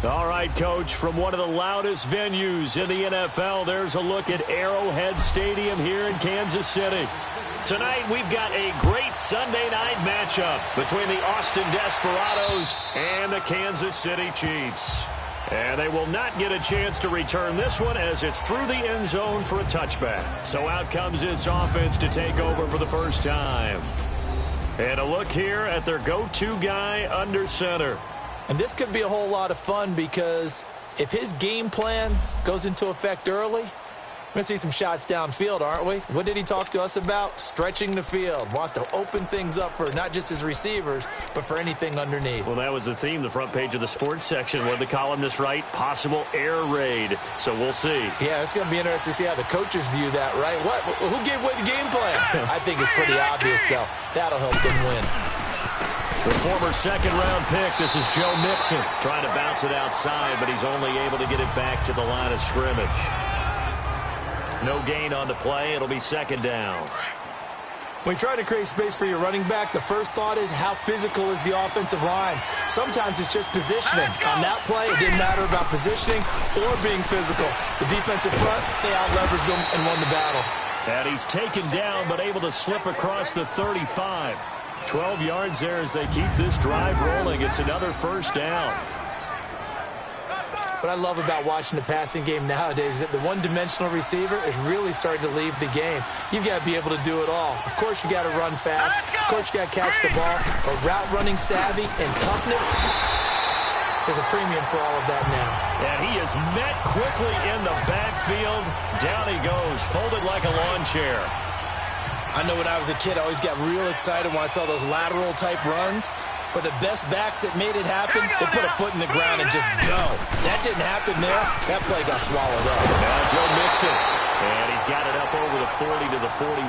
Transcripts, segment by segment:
All right, Coach, from one of the loudest venues in the NFL, there's a look at Arrowhead Stadium here in Kansas City. Tonight, we've got a great Sunday night matchup between the Austin Desperados and the Kansas City Chiefs. And they will not get a chance to return this one as it's through the end zone for a touchback. So out comes its offense to take over for the first time. And a look here at their go-to guy under center. And this could be a whole lot of fun because if his game plan goes into effect early, we're going to see some shots downfield, aren't we? What did he talk to us about? Stretching the field. Wants to open things up for not just his receivers, but for anything underneath. Well, that was the theme, the front page of the sports section. What did the columnist write? Possible air raid. So we'll see. Yeah, it's going to be interesting to see how the coaches view that, right? Who gave away the game plan? I think it's pretty obvious, though. That'll help them win. The former second-round pick, this is Joe Mixon, trying to bounce it outside, but he's only able to get it back to the line of scrimmage. No gain on the play. It'll be second down. When you try to create space for your running back, the first thought is how physical is the offensive line. Sometimes it's just positioning. On that play, it didn't matter about positioning or being physical. The defensive front, they out-leveraged them and won the battle. And he's taken down but able to slip across the 35. 12 yards there as they keep this drive rolling. It's another first down. What I love about watching the passing game nowadays is that the one-dimensional receiver is really starting to leave the game. You've got to be able to do it all. Of course, you got to run fast. Of course, you got to catch the ball. But route running savvy and toughness, there's a premium for all of that now. And he is met quickly in the backfield. Down he goes, folded like a lawn chair. I know when I was a kid, I always got real excited when I saw those lateral-type runs. But the best backs that made it happen, they put a foot in the ground and just go. That didn't happen there. That play got swallowed up. Now Joe Mixon. And he's got it up over the 40 to the 41.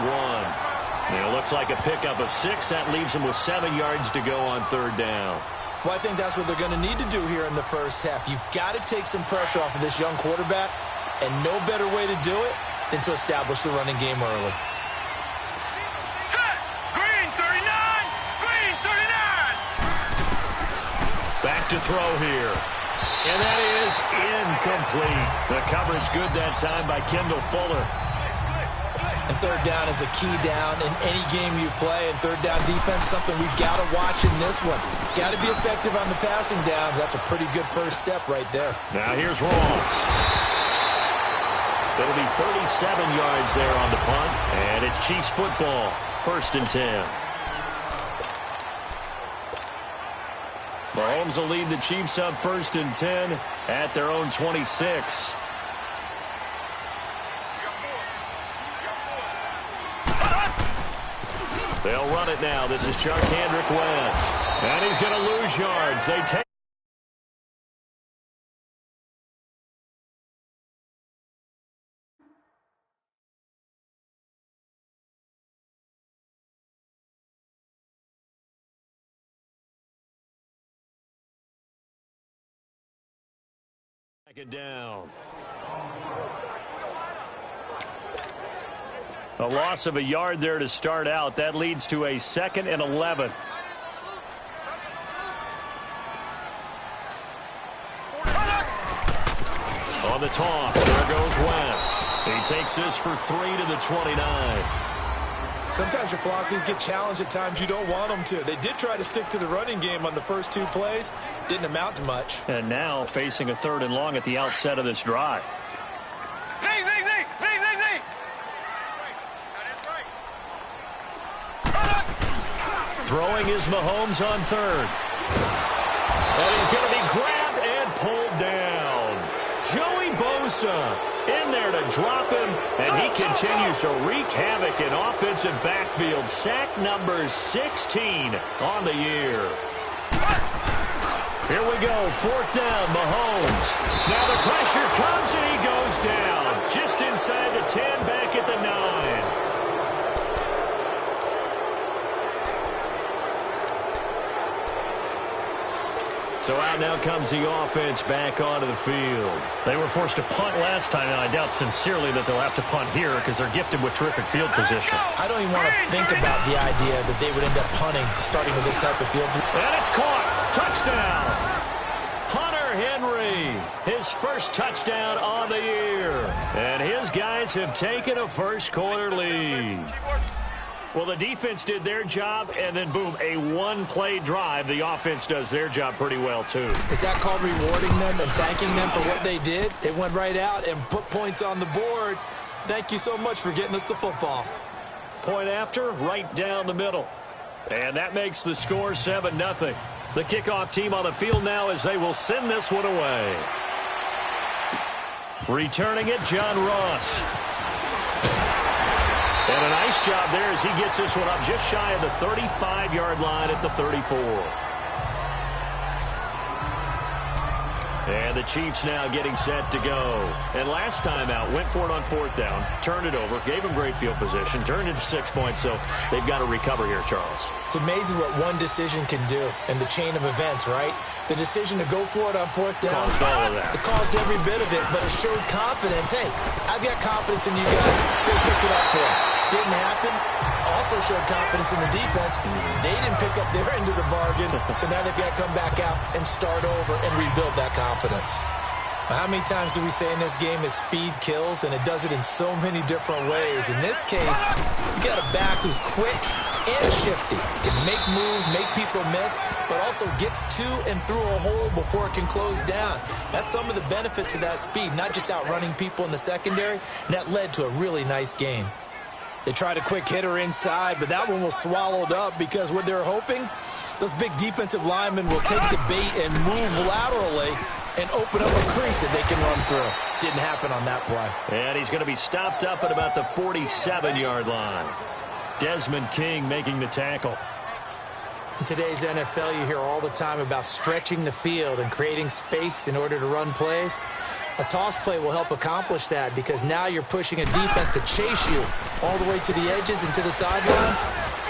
And it looks like a pickup of 6. That leaves him with 7 yards to go on third down. Well, I think that's what they're going to need to do here in the first half. You've got to take some pressure off of this young quarterback. And no better way to do it than to establish the running game early. Back to throw here. And that is incomplete. The coverage good that time by Kendall Fuller. And third down is a key down in any game you play. And third down defense, something we've got to watch in this one. Got to be effective on the passing downs. That's a pretty good first step right there. Now here's Ross. It'll be 37 yards there on the punt. And it's Chiefs football. 1st and 10. Mahomes will lead the Chiefs up 1st and 10 at their own 26. They'll run it now. This is Chuck Hendrick West. And he's going to lose yards. They take it down. A loss of a yard there to start out. That leads to a 2nd and 11. On the toss, there goes West. He takes this for 3 to the 29. Sometimes your philosophies get challenged at times you don't want them to. They did try to stick to the running game on the first 2 plays. Didn't amount to much. And now facing a 3rd and long at the outset of this drive. Throwing is Mahomes on 3rd. And he's going to be grabbed and pulled down. Joey Bosa in there to drop him, and he continues to wreak havoc in offensive backfield. Sack number 16 on the year. Here we go, 4th down, Mahomes. Now the pressure comes, and he goes down. Just inside the 10, back at the 9. So out now comes the offense back onto the field. They were forced to punt last time, and I doubt sincerely that they'll have to punt here because they're gifted with terrific field position. I don't even want to think about the idea that they would end up punting starting with this type of field. And it's caught. Touchdown. Hunter Henry, his first touchdown on the year. And his guys have taken a first-quarter lead. Well, the defense did their job, and then, boom, a one-play drive. The offense does their job pretty well, too. Is that called rewarding them and thanking them for what they did? They went right out and put points on the board. Thank you so much for getting us the football. Point after, right down the middle. And that makes the score 7-0. The kickoff team on the field now as they will send this one away. Returning it, John Ross. And a nice job there as he gets this one up just shy of the 35-yard line at the 34. And the Chiefs now getting set to go. And last time out, went for it on 4th down, turned it over, gave them great field position, turned it to 6 points, so they've got to recover here, Charles. It's amazing what one decision can do in the chain of events, right? The decision to go for it on 4th down, caused all of that. It caused every bit of it, but it showed confidence. Hey, I've got confidence in you guys. Go pick it up for them. Didn't happen. Also showed confidence in the defense. They didn't pick up their end of the bargain, so now they've got to come back out and start over and rebuild that confidence. How many times do we say in this game that speed kills, and it does it in so many different ways? In this case, you got a back who's quick and shifty. Can make moves, make people miss, but also gets to and through a hole before it can close down. That's some of the benefits of that speed, not just outrunning people in the secondary, and that led to a really nice game. They tried a quick hitter inside, but that one was swallowed up because what they're hoping, those big defensive linemen will take the bait and move laterally and open up a crease that they can run through. Didn't happen on that play. And he's going to be stopped up at about the 47-yard line. Desmond King making the tackle. In today's NFL, you hear all the time about stretching the field and creating space in order to run plays. A toss play will help accomplish that because now you're pushing a defense to chase you all the way to the edges and to the sideline.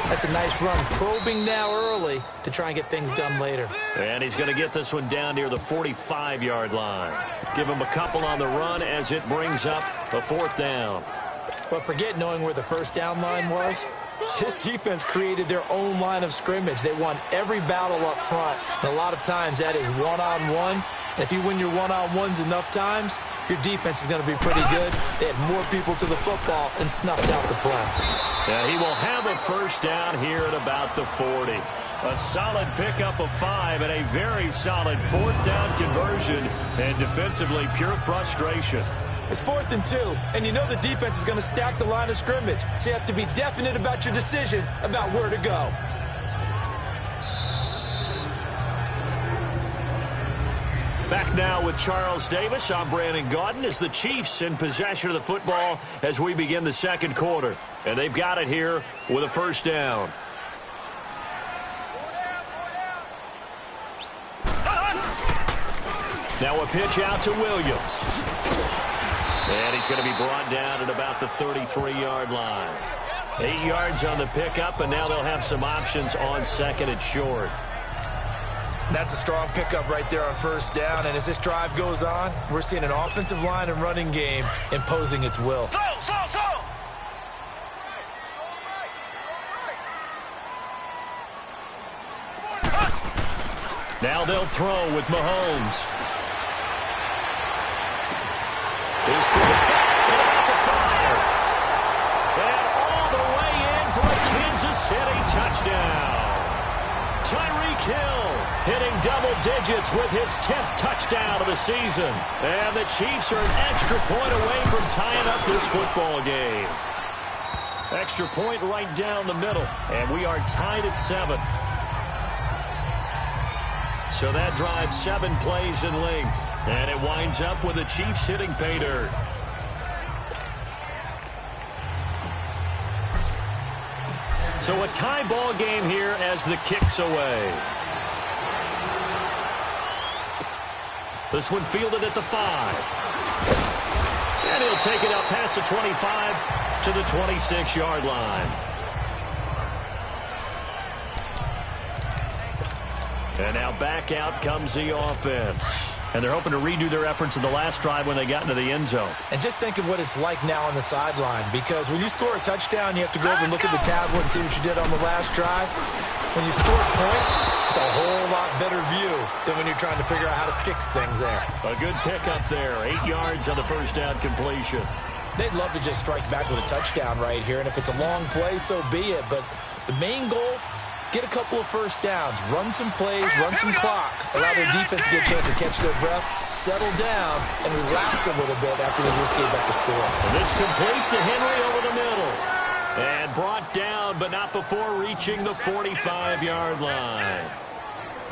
That's a nice run. Probing now early to try and get things done later. And he's going to get this one down near the 45-yard line. Give him a couple on the run as it brings up a 4th down. But forget knowing where the first down line was. This defense created their own line of scrimmage. They won every battle up front. And a lot of times that is one-on-one. And if you win your one-on-ones enough times, your defense is going to be pretty good. They had more people to the football and snuffed out the play. Yeah, he will have a first down here at about the 40. A solid pickup of 5 and a very solid 4th down conversion. And defensively, pure frustration. It's 4th and 2, and you know the defense is going to stack the line of scrimmage. So you have to be definite about your decision about where to go. Back now with Charles Davis. I'm Brandon Gaudin as the Chiefs in possession of the football as we begin the second quarter. And they've got it here with a first down. Now a pitch out to Williams. And he's going to be brought down at about the 33-yard line. 8 yards on the pickup, and now they'll have some options on 2nd and short. That's a strong pickup right there on first down, and as this drive goes on, we're seeing an offensive line and running game imposing its will. Now they'll throw with Mahomes. He's through and about the 5. And all the way in for a Kansas City touchdown. Tyreek Hill hitting double digits with his 10th touchdown of the season. And the Chiefs are an extra point away from tying up this football game. Extra point right down the middle. And we are tied at 7. So that drives 7 plays in length. And it winds up with the Chiefs hitting pay dirt. So a tie ball game here as the kick's away. This one fielded at the 5. And he'll take it up past the 25 to the 26-yard line. And now back out comes the offense. And they're hoping to redo their efforts in the last drive when they got into the end zone. And just think of what it's like now on the sideline, because when you score a touchdown, you have to go over and look at the tablet and see what you did on the last drive. When you score points, it's a whole lot better view than when you're trying to figure out how to fix things there. A good pickup there. 8 yards on the first down completion. They'd love to just strike back with a touchdown right here, and if it's a long play, so be it. But the main goal, get a couple of first downs, run some plays, run some clock, allow their defense to get a chance to catch their breath, settle down, and relax a little bit after they just gave up the score. And this complete to Henry over the middle. And brought down, but not before reaching the 45-yard line.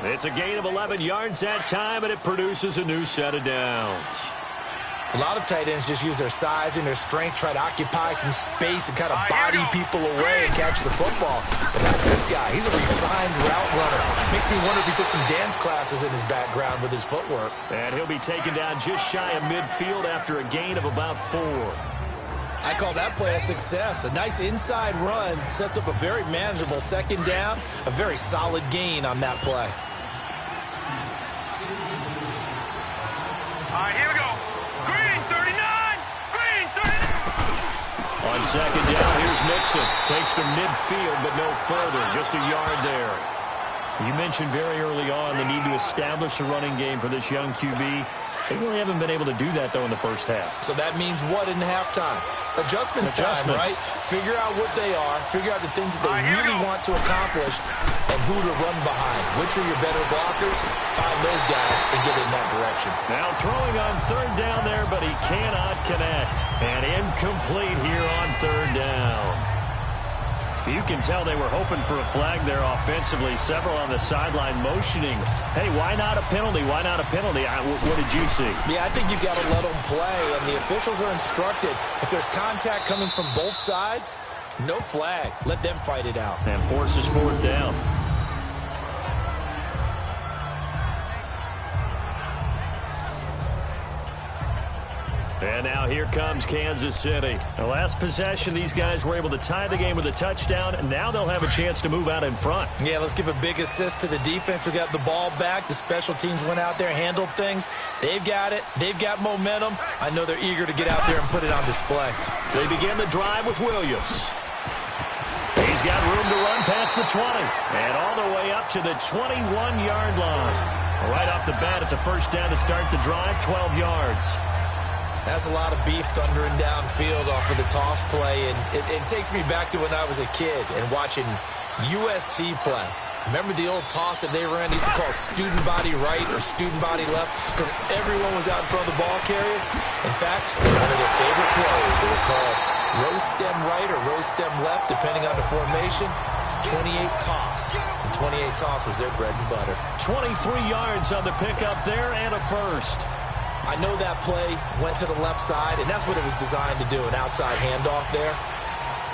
It's a gain of 11 yards that time, and it produces a new set of downs. A lot of tight ends just use their size and their strength, try to occupy some space and kind of body people away and catch the football. But not this guy. He's a refined route runner. Makes me wonder if he took some dance classes in his background with his footwork. And he'll be taken down just shy of midfield after a gain of about 4. I call that play a success. A nice inside run sets up a very manageable second down, a very solid gain on that play. All right, here we go. Green 39! Green 39! On second down, here's Mixon. Takes to midfield, but no further. Just a yard there. You mentioned very early on the need to establish a running game for this young QB. They really haven't been able to do that, though, in the first half. So that means what in halftime? Adjustments time, right? Figure out what they are, figure out the things that they really want to accomplish, and who to run behind. Which are your better blockers? Find those guys and get in that direction. Now throwing on third down there, but he cannot connect. And incomplete here on third down. You can tell they were hoping for a flag there offensively. Several on the sideline motioning, hey, why not a penalty? Why not a penalty? What did you see? Yeah, I think you've got to let them play, and the officials are instructed. If there's contact coming from both sides, no flag. Let them fight it out. And forces fourth down. And now here comes Kansas City. The last possession, these guys were able to tie the game with a touchdown, and now they'll have a chance to move out in front. Yeah, let's give a big assist to the defense who got the ball back. The special teams went out there, handled things. They've got it. They've got momentum. I know they're eager to get out there and put it on display. They begin the drive with Williams. He's got room to run past the 20 and all the way up to the 21-yard line. Right off the bat, it's a first down to start the drive, 12 yards. That's a lot of beef thundering downfield off of the toss play, and it takes me back to when I was a kid and watching USC play. Remember the old toss that they ran? They used to call student body right or student body left because everyone was out in front of the ball carrier. In fact, one of their favorite plays, it was called rose stem right or rose stem left, depending on the formation. 28 toss. And 28 toss was their bread and butter. 23 yards on the pickup there and a first. I know that play went to the left side, and that's what it was designed to do, an outside handoff there.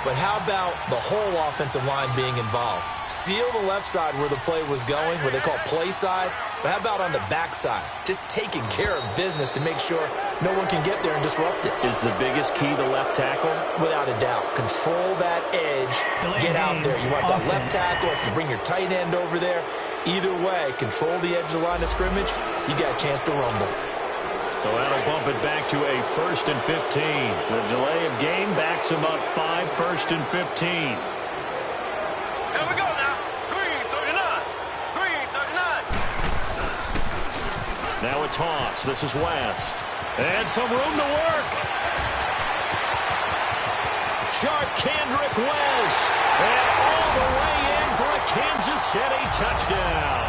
But how about the whole offensive line being involved? Seal the left side where the play was going, what they call play side. But how about on the back side? Just taking care of business to make sure no one can get there and disrupt it. Is the biggest key the left tackle? Without a doubt. Control that edge. Get out there. You want that left tackle. If you bring your tight end over there, either way, control the edge of the line of scrimmage, you got a chance to rumble. So that'll bump it back to a 1st and 15. The delay of game backs them up 5, 1st and 15. Here we go now. Green 39. Green 39. Now a toss. This is West. And some room to work. Kendrick West. And all the way in for a Kansas City touchdown.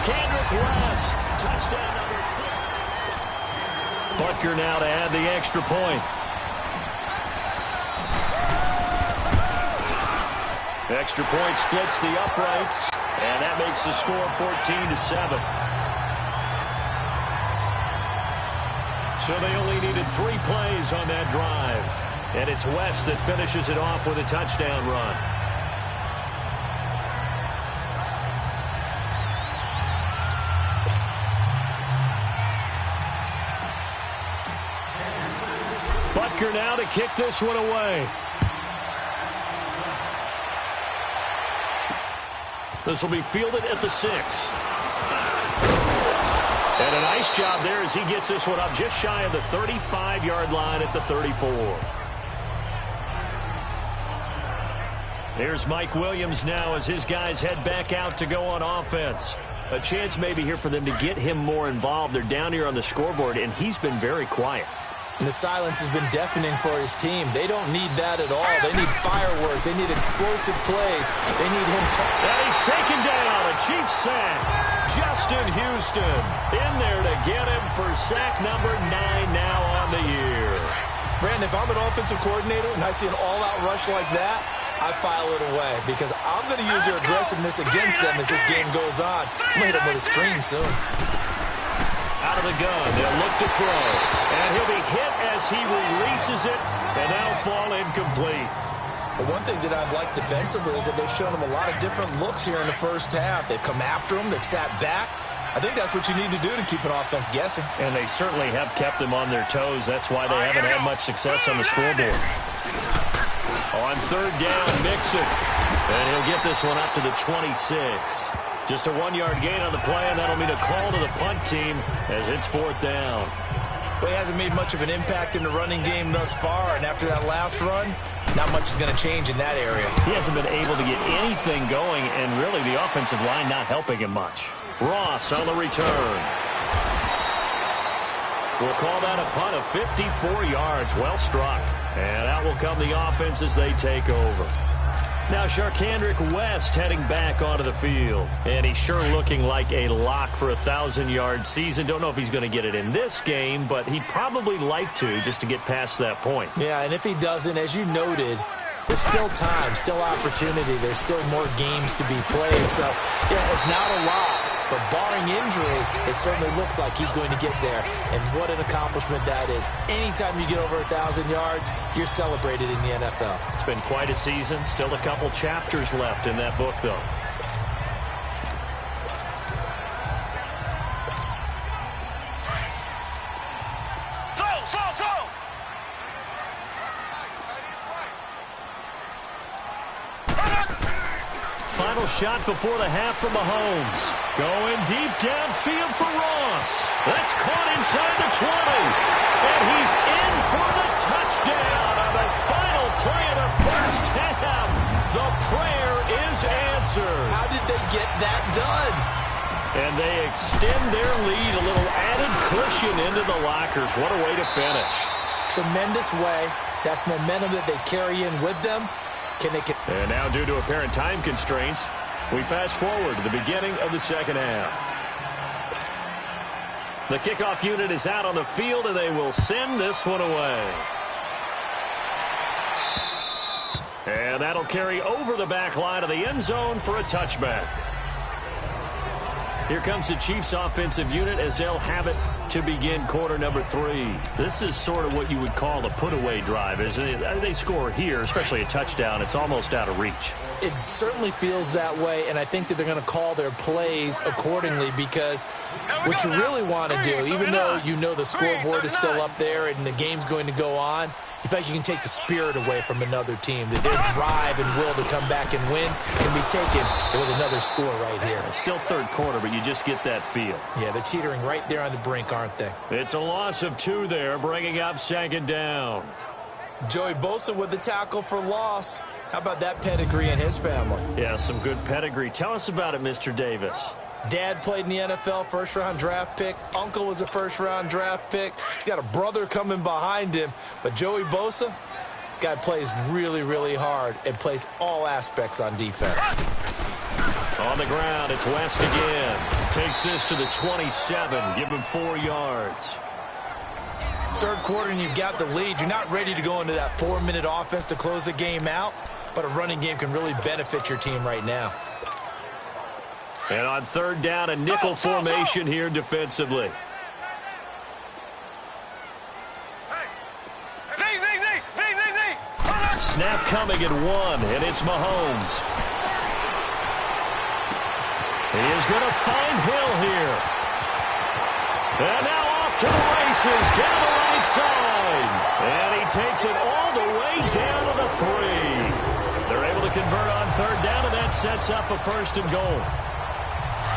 Kendrick West. Touchdown number 4. Butker now to add the extra point. Extra point splits the uprights, and that makes the score 14-7. So they only needed 3 plays on that drive, and it's West that finishes it off with a touchdown run. Now to kick this one away. This will be fielded at the 6. And a nice job there as he gets this one up just shy of the 35-yard line at the 34. Here's Mike Williams now as his guys head back out to go on offense. A chance maybe here for them to get him more involved. They're down here on the scoreboard, and he's been very quiet. And the silence has been deafening for his team. They don't need that at all. They need fireworks. They need explosive plays. They need him to... And he's taken down. A Chiefs sack. Justin Houston in there to get him for sack number 9 now on the year. Brandon, if I'm an offensive coordinator and I see an all-out rush like that, I file it away because I'm going to use their aggressiveness against them as this game goes on. I'm going to hit him with a screen soon. Out of the gun, they'll look to throw. And he'll be hit as he releases it, and that'll fall incomplete. But one thing that I've liked defensively is that they've shown him a lot of different looks here in the first half. They've come after him. They've sat back. I think that's what you need to do to keep an offense guessing. And they certainly have kept them on their toes. That's why they haven't had much success on the scoreboard. On third down, Mixon. And he'll get this one up to the 26. Just a 1-yard gain on the play, and that'll mean a call to the punt team as it's fourth down. Well, he hasn't made much of an impact in the running game thus far, and after that last run, not much is going to change in that area. He hasn't been able to get anything going, and really the offensive line not helping him much. Ross on the return. We'll call that a punt of 54 yards. Well struck. And out will come the offense as they take over. Now Sharkandrick West heading back onto the field. And he's sure looking like a lock for a 1,000-yard season. Don't know if he's going to get it in this game, but he'd probably like to just to get past that point. Yeah, and if he doesn't, as you noted, there's still time, still opportunity. There's still more games to be played. So, yeah, it's not a lock. But barring injury, it certainly looks like he's going to get there. And what an accomplishment that is. Anytime you get over 1,000 yards, you're celebrated in the NFL. It's been quite a season. Still a couple chapters left in that book, though. Final shot before the half from Mahomes. Going deep downfield for Ross. That's caught inside the 20. And he's in for the touchdown on the final play of the first half. The prayer is answered. How did they get that done? And they extend their lead, a little added cushion into the lockers. What a way to finish. Tremendous way. That's momentum that they carry in with them. And now, due to apparent time constraints, we fast forward to the beginning of the second half. The kickoff unit is out on the field, and they will send this one away. And that'll carry over the back line of the end zone for a touchback. Here comes the Chiefs offensive unit as they'll have it to begin quarter number 3. This is sort of what you would call a put-away drive. As they score here, especially a touchdown, it's almost out of reach. It certainly feels that way, and I think that they're going to call their plays accordingly because what you really want to do, even though you know the scoreboard is still up there and the game's going to go on, you feel like you can take the spirit away from another team, that their drive and will to come back and win can be taken with another score right here. It's still third quarter, but you just get that feel. Yeah, they're teetering right there on the brink, aren't they? It's a loss of 2 there, bringing up second down. Joey Bosa with the tackle for loss. How about that pedigree in his family? Yeah, some good pedigree. Tell us about it, Mr. Davis. Dad played in the NFL, first-round draft pick. Uncle was a first-round draft pick. He's got a brother coming behind him. But Joey Bosa, guy plays really, really hard and plays all aspects on defense. On the ground, it's West again. Takes this to the 27. Give him 4 yards. Third quarter and you've got the lead. You're not ready to go into that 4-minute offense to close the game out. But a running game can really benefit your team right now. And on third down, a nickel formation here defensively. Snap coming at 1, and it's Mahomes. He is going to find Hill here. And now off to the races, down the right side. And he takes it all the way down to the 3. They're able to convert on third down, and that sets up a 1st and goal.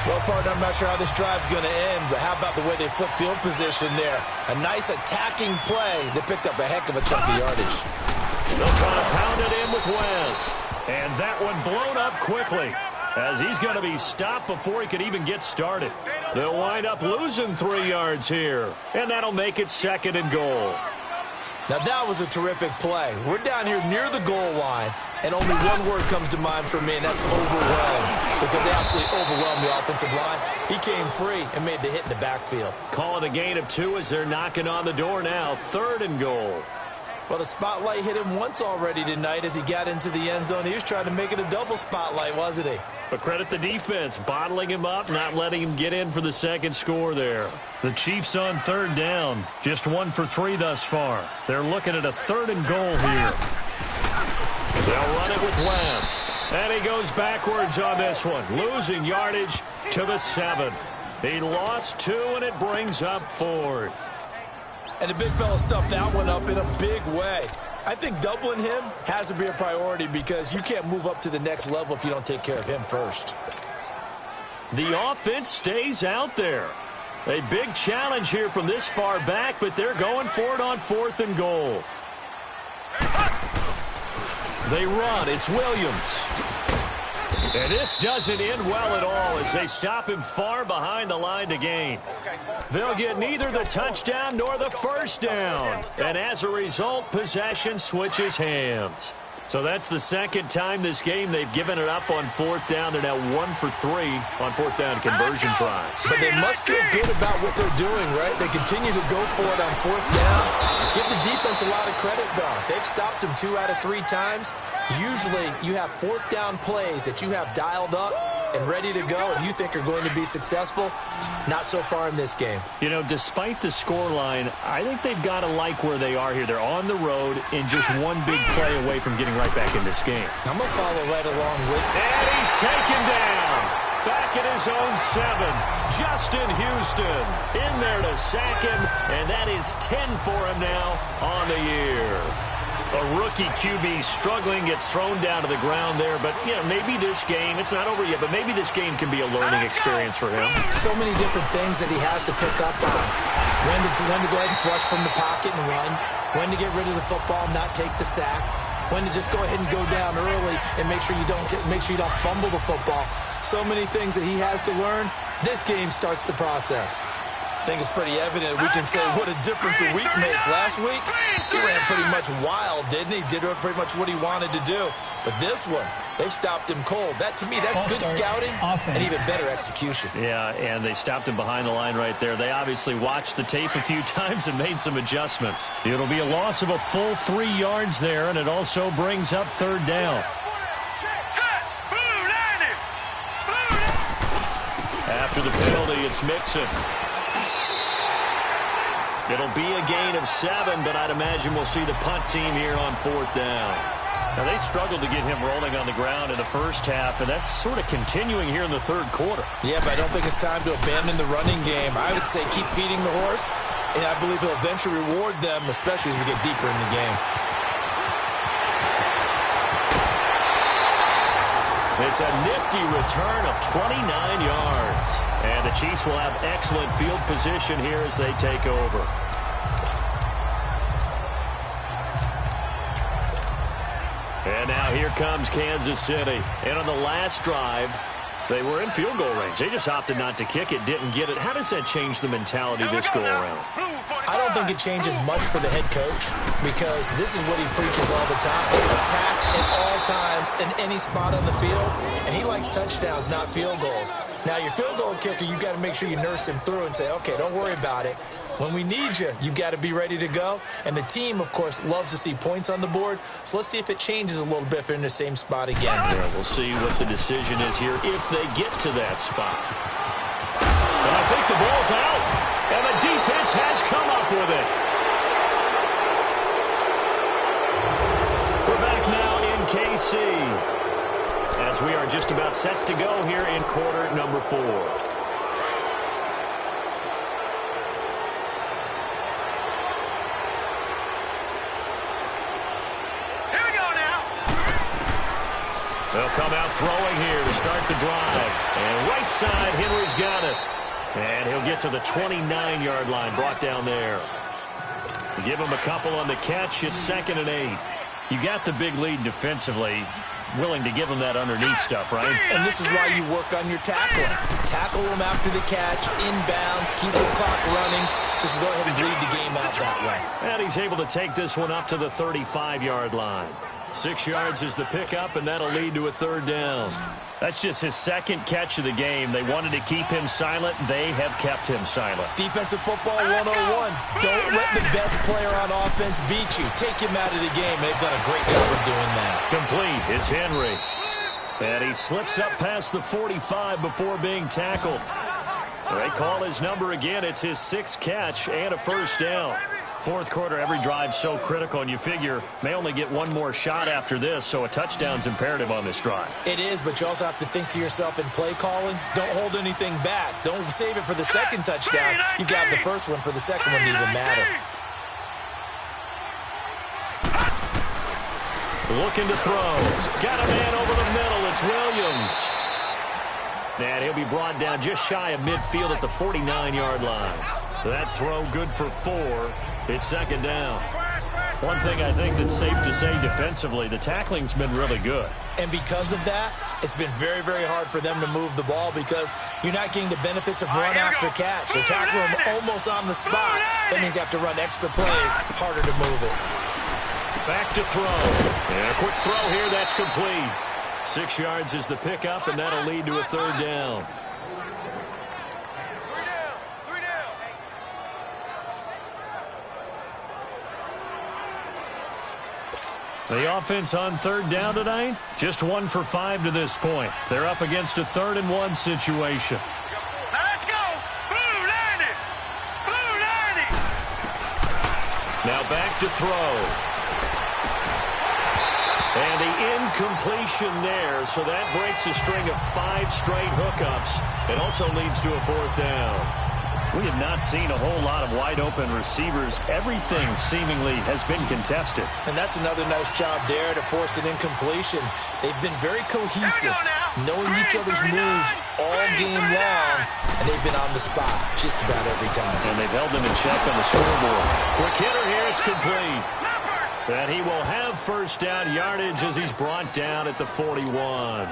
Well, partner, I'm not sure how this drive's going to end, but how about the way they flip field position there? A nice attacking play. They picked up a heck of a chunk of yardage. They'll try to pound it in with West. And that one blown up quickly, as he's going to be stopped before he could even get started. They'll wind up losing 3 yards here, and that'll make it 2nd and goal. Now, that was a terrific play. We're down here near the goal line, and only one word comes to mind for me, and that's overwhelmed, because they absolutely overwhelmed the offensive line. He came free and made the hit in the backfield. Call it a gain of 2 as they're knocking on the door now. 3rd and goal. Well, the spotlight hit him once already tonight as he got into the end zone. He was trying to make it a double spotlight, wasn't he? But credit the defense, bottling him up, not letting him get in for the 2nd score there. The Chiefs on 3rd down, just 1 for 3 thus far. They're looking at a 3rd and goal here. They'll run it with West. And he goes backwards on this one, losing yardage to the 7. He lost 2, and it brings up 4th. And the big fella stuffed that one up in a big way. I think doubling him has to be a priority because you can't move up to the next level if you don't take care of him first. The offense stays out there. A big challenge here from this far back, but they're going for it on 4th and goal. They run. It's Williams. And this doesn't end well at all as they stop him far behind the line to gain. They'll get neither the touchdown nor the first down. And as a result, possession switches hands. So that's the 2nd time this game they've given it up on 4th down. They're now 1 for 3 on 4th down conversion tries. But they must feel good about what they're doing, right? They continue to go for it on 4th down. Give the defense a lot of credit, though. They've stopped them 2 out of 3 times. Usually, you have 4th down plays that you have dialed up and ready to go and you think are going to be successful. Not so far in this game. You know, despite the scoreline, I think they've got to like where they are here. They're on the road and just one big play away from getting right back in this game. I'm going to follow right along with you. And he's taken down. Back at his own 7. Justin Houston in there to sack him, and that is 10 for him now on the year. A rookie QB struggling, gets thrown down to the ground there. But, you know, maybe this game, it's not over yet, but maybe this game can be a learning experience for him. So many different things that he has to pick up on. When to go ahead and flush from the pocket and run. When to get rid of the football and not take the sack. When to just go ahead and go down early and make sure you don't fumble the football. So many things that he has to learn. This game starts the process. I think it's pretty evident we can say what a difference a week makes. Last week, he ran pretty much wild, didn't he? Did pretty much what he wanted to do. But this one, they've stopped him cold. That, to me, that's good scouting and even better execution. Yeah, and they stopped him behind the line right there. They obviously watched the tape a few times and made some adjustments. It'll be a loss of a full 3 yards there, and it also brings up 3rd down. After the penalty, it's Mixon. It'll be a gain of 7, but I'd imagine we'll see the punt team here on 4th down. Now, they struggled to get him rolling on the ground in the first half, and that's sort of continuing here in the 3rd quarter. Yeah, but I don't think it's time to abandon the running game. I would say keep feeding the horse, and I believe he'll eventually reward them, especially as we get deeper in the game. It's a nifty return of 29 yards. And the Chiefs will have excellent field position here as they take over. And now here comes Kansas City. And on the last drive, they were in field goal range. They just opted not to kick it, didn't get it. How does that change the mentality this go-around? I don't think it changes much for the head coach because this is what he preaches all the time. Attack at all times in any spot on the field, and he likes touchdowns, not field goals. Now, your field goal kicker, you got to make sure you nurse him through and say, okay, don't worry about it. When we need you, you've got to be ready to go. And the team, of course, loves to see points on the board. So let's see if it changes a little bit if they're in the same spot again. Yeah, we'll see what the decision is here if they get to that spot. And I think the ball's out. And the defense has come up with it. We're back now in KC as we are just about set to go here in quarter number 4. They'll come out throwing here to start the drive. And right side, Henry's got it. And he'll get to the 29-yard line, brought down there. Give him a couple on the catch. It's 2nd and 8. You got the big lead defensively. Willing to give him that underneath stuff, right? And this is why you work on your tackling. Tackle him after the catch, inbounds, keep the clock running. Just go ahead and bleed the game out that way. And he's able to take this one up to the 35-yard line. 6 yards is the pickup, and that'll lead to a 3rd down. That's just his 2nd catch of the game. They wanted to keep him silent. They have kept him silent. Defensive football 101. Don't let the best player on offense beat you. Take him out of the game. They've done a great job of doing that. Complete. It's Henry. And he slips up past the 45 before being tackled. They call his number again. It's his 6th catch and a 1st down. 4th quarter, every drive so critical, and you figure may only get one more shot after this, so a touchdown's imperative on this drive. It is, but you also have to think to yourself in play calling, don't hold anything back. Don't save it for the 2nd touchdown. You got the 1st one for the 2nd one to even matter. Looking to throw. Got a man over the middle. It's Williams. And he'll be brought down just shy of midfield at the 49-yard line. That throw good for 4. It's 2nd down. One thing I think that's safe to say defensively, the tackling's been really good. And because of that, it's been very, very hard for them to move the ball because you're not getting the benefits of run after catch. They tackle him almost on the spot. That means you have to run extra plays, harder to move it. Back to throw. And a quick throw here, that's complete. 6 yards is the pickup, and that'll lead to a 3rd down. The offense on 3rd down tonight, just 1 for 5 to this point. They're up against a 3rd and 1 situation. Now let's go. Blue 90. Blue 90. Now back to throw. And the incompletion there, so that breaks a string of 5 straight hookups. It also leads to a 4th down. We have not seen a whole lot of wide-open receivers. Everything seemingly has been contested. And that's another nice job there to force an incompletion. They've been very cohesive, knowing each other's moves all game long, and they've been on the spot just about every time. And they've held them in check on the scoreboard. Quick hitter here, it's complete. And he will have 1st down yardage as he's brought down at the 41.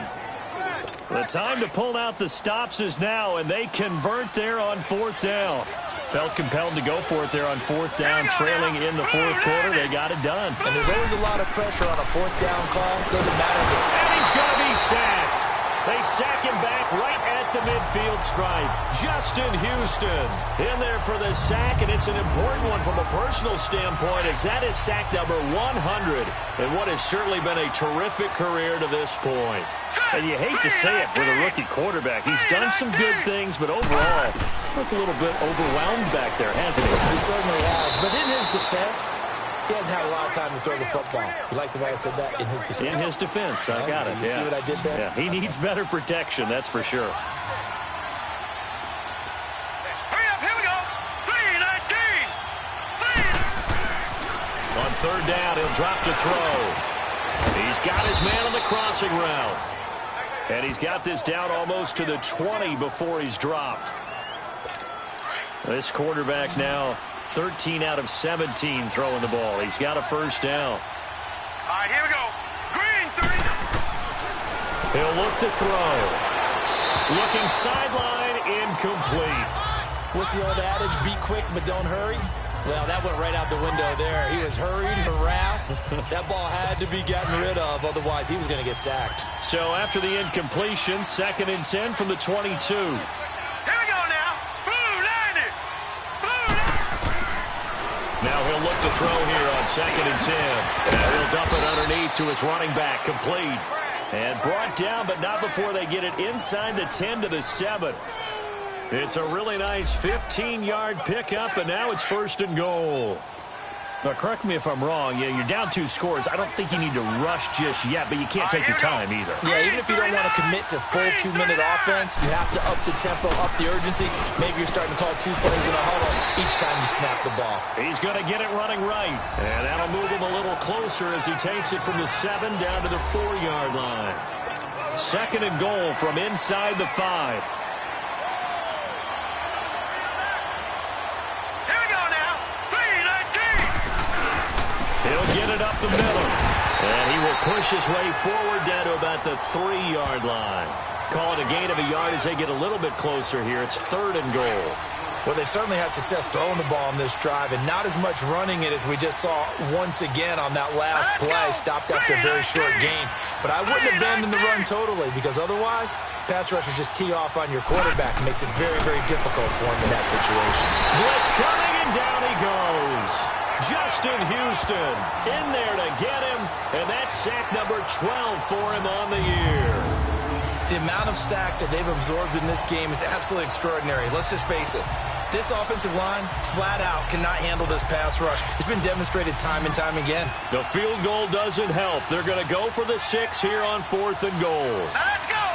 The time to pull out the stops is now, and they convert there on 4th down. Felt compelled to go for it there on 4th down, trailing in the 4th quarter. They got it done. And there's always a lot of pressure on a 4th down call. Doesn't matter. And he's going to be sacked. They sack him back right at the midfield stripe. Justin Houston in there for the sack, and it's an important one from a personal standpoint, as that is sack number 100 in what has certainly been a terrific career to this point. And you hate to say it with a rookie quarterback. He's done some good things, but overall, looked a little bit overwhelmed back there, hasn't he? He certainly has. But in his defense, he hasn't had a lot of time to throw the football. You like the way I said that? In his defense. In his defense. I got it. You see what I did there? Yeah, he needs better protection, that's for sure. Hurry up, here we go. 3-19. On 3rd down, he'll drop to throw. He's got his man on the crossing route. And he's got this down almost to the 20 before he's dropped. This quarterback now 13 out of 17 throwing the ball. He's got a 1st down. All right, here we go. Green 30. He'll look to throw. Looking sideline, incomplete. What's the old adage? Be quick, but don't hurry. Well, that went right out the window there. He was hurried, harassed. That ball had to be gotten rid of, otherwise he was going to get sacked. So after the incompletion, 2nd and 10 from the 22. Here we go now. Blue 90. Blue 90. Now he'll look to throw here on 2nd and 10. And he'll dump it underneath to his running back, complete. And brought down, but not before they get it inside the 10 to the 7. It's a really nice 15-yard pickup, and now it's 1st and goal. Now, correct me if I'm wrong. Yeah, you're down 2 scores. I don't think you need to rush just yet, but you can't take your time either. Yeah, even if you don't want to commit to full 2-minute offense, you have to up the tempo, up the urgency. Maybe you're starting to call 2 plays in a huddle each time you snap the ball. He's going to get it running right, and that'll move him a little closer as he takes it from the 7 down to the 4-yard line. Second and goal from inside the 5. Here we go now. 3-19. He'll get it up the middle. And he will push his way forward down to about the 3-yard line. Call it a gain of a yard as they get a little bit closer here. It's third and goal. Well, they certainly had success throwing the ball on this drive, and not as much running it as we just saw once again on that last play. Stopped after a very short gain. But I wouldn't abandon the run totally, because otherwise, pass rushers just tee off on your quarterback. It makes it very, very difficult for him in that situation. Blitz coming, and down he goes. Justin Houston in there to get him, and that's sack number 12 for him on the year. The amount of sacks that they've absorbed in this game is absolutely extraordinary. Let's just face it. This offensive line, flat out, cannot handle this pass rush. It's been demonstrated time and time again. The field goal doesn't help. They're going to go for the 6 here on 4th and goal. Let's go.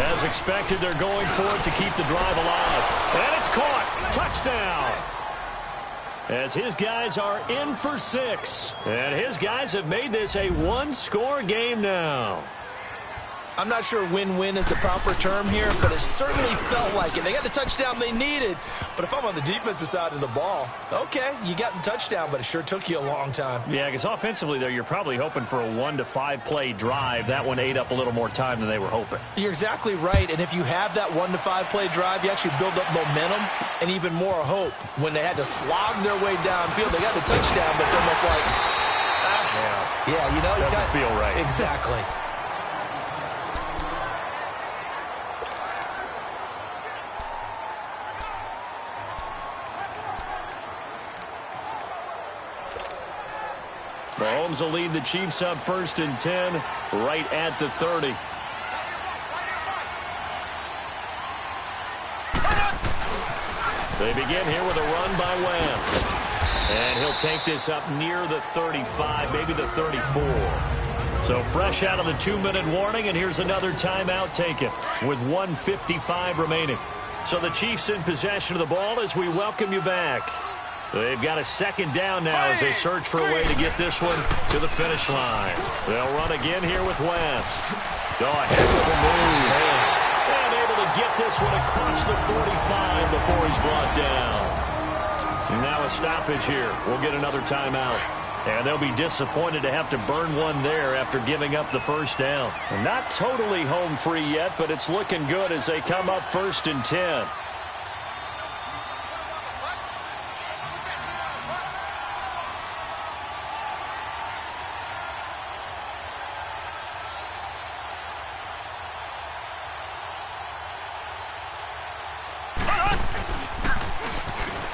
As expected, they're going for it to keep the drive alive. And it's caught. Touchdown. As his guys are in for 6. And his guys have made this a one-score game now. I'm not sure win-win is the proper term here, but it certainly felt like it. They got the touchdown they needed, but if I'm on the defensive side of the ball, okay, you got the touchdown, but it sure took you a long time. Yeah, because offensively there, you're probably hoping for a 1 to 5 play drive. That one ate up a little more time than they were hoping. You're exactly right, and if you have that 1 to 5 play drive, you actually build up momentum and even more hope. When they had to slog their way downfield, they got the touchdown, but it's almost like, yeah, you know, doesn't feel right. Exactly. Mahomes will lead the Chiefs up 1st and 10, right at the 30. They begin here with a run by West. And he'll take this up near the 35, maybe the 34. So fresh out of the 2-minute warning, and here's another timeout taken with 1:55 remaining. So the Chiefs in possession of the ball as we welcome you back. They've got a second down now as they search for a way to get this one to the finish line. They'll run again here with West. Oh, a heck of a move. And able to get this one across the 45 before he's brought down. Now a stoppage here. We'll get another timeout. And they'll be disappointed to have to burn one there after giving up the first down. Not totally home free yet, but it's looking good as they come up 1st and 10.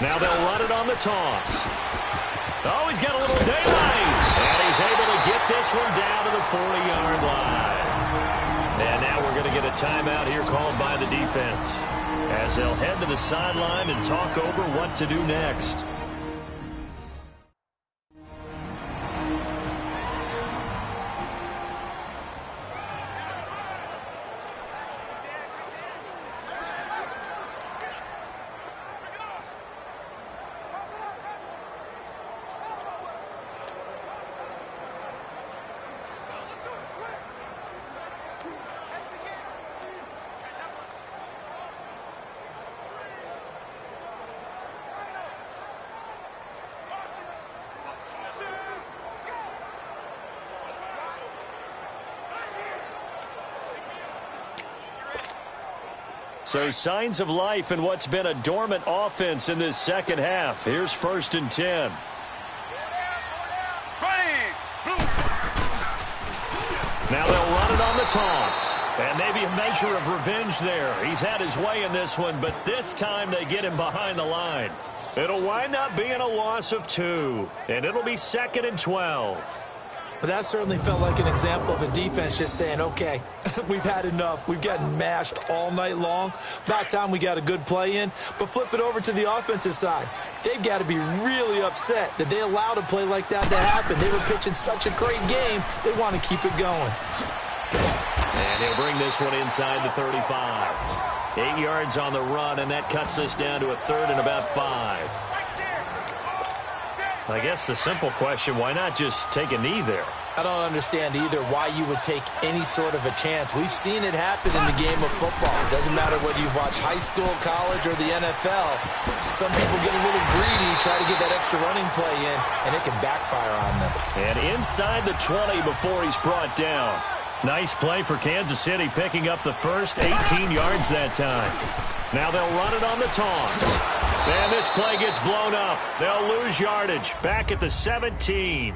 Now they'll run it on the toss. Oh, he's got a little daylight. And he's able to get this one down to the 40-yard line. And now we're going to get a timeout here called by the defense as they'll head to the sideline and talk over what to do next. So signs of life in what's been a dormant offense in this second half. Here's 1st and 10. Now they'll run it on the toss. And maybe a measure of revenge there. He's had his way in this one, but this time they get him behind the line. It'll wind up being a loss of 2. And it'll be 2nd and 12. But that certainly felt like an example of a defense just saying, okay, we've had enough. We've gotten mashed all night long. About time we got a good play in. But flip it over to the offensive side. They've got to be really upset that they allowed a play like that to happen. They were pitching such a great game. They want to keep it going. And he'll bring this one inside the 35. 8 yards on the run, and that cuts us down to a 3rd and about 5. I guess the simple question, why not just take a knee there? I don't understand either why you would take any sort of a chance. We've seen it happen in the game of football. It doesn't matter whether you've watched high school, college, or the NFL. Some people get a little greedy, try to get that extra running play in, and it can backfire on them. And inside the 20 before he's brought down. Nice play for Kansas City, picking up the first 18 yards that time. Now they'll run it on the toss. And this play gets blown up. They'll lose yardage. Back at the 17.